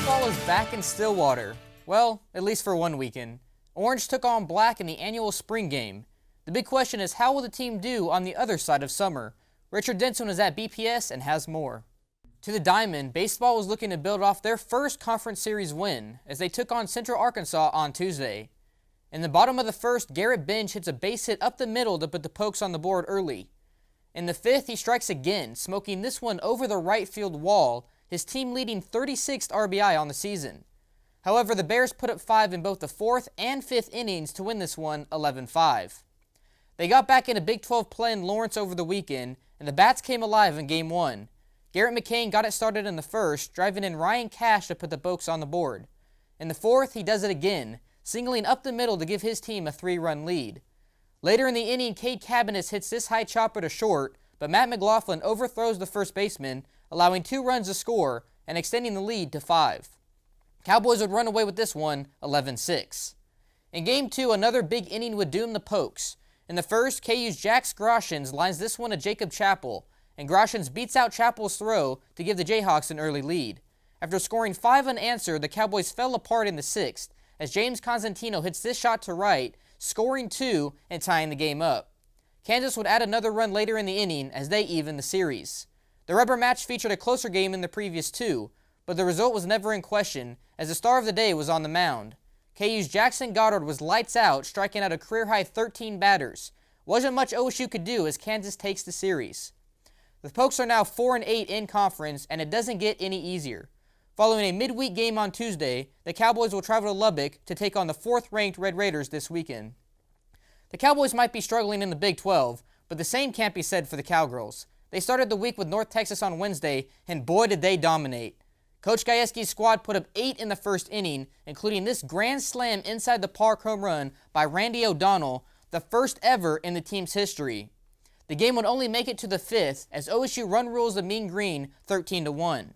Baseball is back in Stillwater. Well, at least for one weekend. Orange took on Black in the annual spring game. The big question is, how will the team do on the other side of summer? Richard Denson is at BPS and has more. To the diamond, baseball was looking to build off their first conference series win as they took on Central Arkansas on Tuesday. In the bottom of the first, Garrett Bench hits a base hit up the middle to put the Pokes on the board early. In the fifth, he strikes again, smoking this one over the right field wall, his team leading 36th RBI on the season. However, the Bears put up 5 in both the 4th and 5th innings to win this one 11-5. They got back into Big 12 play in Lawrence over the weekend, and the Bats came alive in Game 1. Garrett McCain got it started in the first, driving in Ryan Cash to put the Pokes on the board. In the 4th, he does it again, singling up the middle to give his team a 3-run lead. Later in the inning, Cade Cabanis hits this high chopper to short, but Matt McLaughlin overthrows the first baseman, allowing 2 runs to score and extending the lead to 5. Cowboys would run away with this one 11-6. In Game 2, another big inning would doom the Pokes. In the first, KU's Jax Groshans lines this one to Jacob Chappell, and Groshans beats out Chappell's throw to give the Jayhawks an early lead. After scoring 5 unanswered, the Cowboys fell apart in the 6th, as James Constantino hits this shot to right, scoring 2 and tying the game up. Kansas would add another run later in the inning as they even the series. The rubber match featured a closer game than the previous 2, but the result was never in question as the star of the day was on the mound. KU's Jackson Goddard was lights out, striking out a career-high 13 batters. Wasn't much OSU could do as Kansas takes the series. The Pokes are now 4-8 in conference, and it doesn't get any easier. Following a midweek game on Tuesday, the Cowboys will travel to Lubbock to take on the 4th-ranked Red Raiders this weekend. The Cowboys might be struggling in the Big 12, but the same can't be said for the Cowgirls. They started the week with North Texas on Wednesday, and boy did they dominate. Coach Gajewski's squad put up 8 in the first inning, including this grand slam inside the park home run by Randy O'Donnell, the first ever in the team's history. The game would only make it to the 5th as OSU run rules the Mean Green 13-1.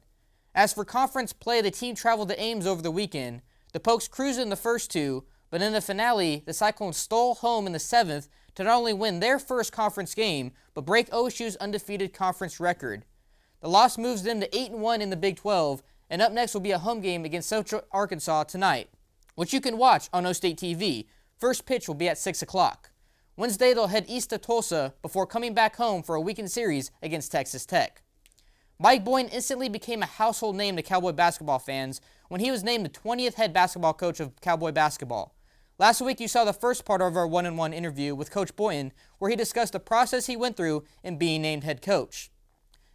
As for conference play, the team traveled to Ames over the weekend. The Pokes cruised in the first 2, but in the finale, the Cyclones stole home in the 7th to not only win their first conference game, but break OSU's undefeated conference record. The loss moves them to 8-1 in the Big 12, and up next will be a home game against Central Arkansas tonight, which you can watch on O State TV. First pitch will be at 6 o'clock. Wednesday, they'll head east to Tulsa before coming back home for a weekend series against Texas Tech. Mike Boynton instantly became a household name to Cowboy basketball fans when he was named the 20th head basketball coach of Cowboy basketball. Last week, you saw the first part of our one-on-one interview with Coach Boynton, where he discussed the process he went through in being named head coach.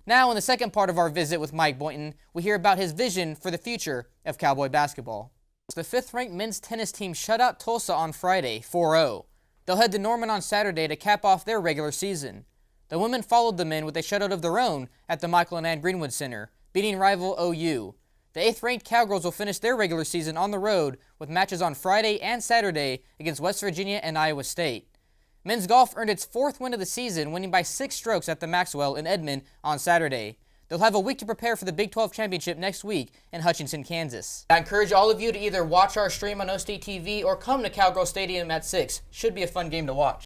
Now, in the second part of our visit with Mike Boynton, we hear about his vision for the future of Cowboy basketball. The 5th-ranked men's tennis team shut out Tulsa on Friday, 4-0. They'll head to Norman on Saturday to cap off their regular season. The women followed the men with a shutout of their own at the Michael and Ann Greenwood Center, beating rival OU. The 8th-ranked Cowgirls will finish their regular season on the road with matches on Friday and Saturday against West Virginia and Iowa State. Men's golf earned its 4th win of the season, winning by 6 strokes at the Maxwell in Edmond on Saturday. They'll have a week to prepare for the Big 12 Championship next week in Hutchinson, Kansas. I encourage all of you to either watch our stream on O State TV or come to Cowgirl Stadium at 6. Should be a fun game to watch.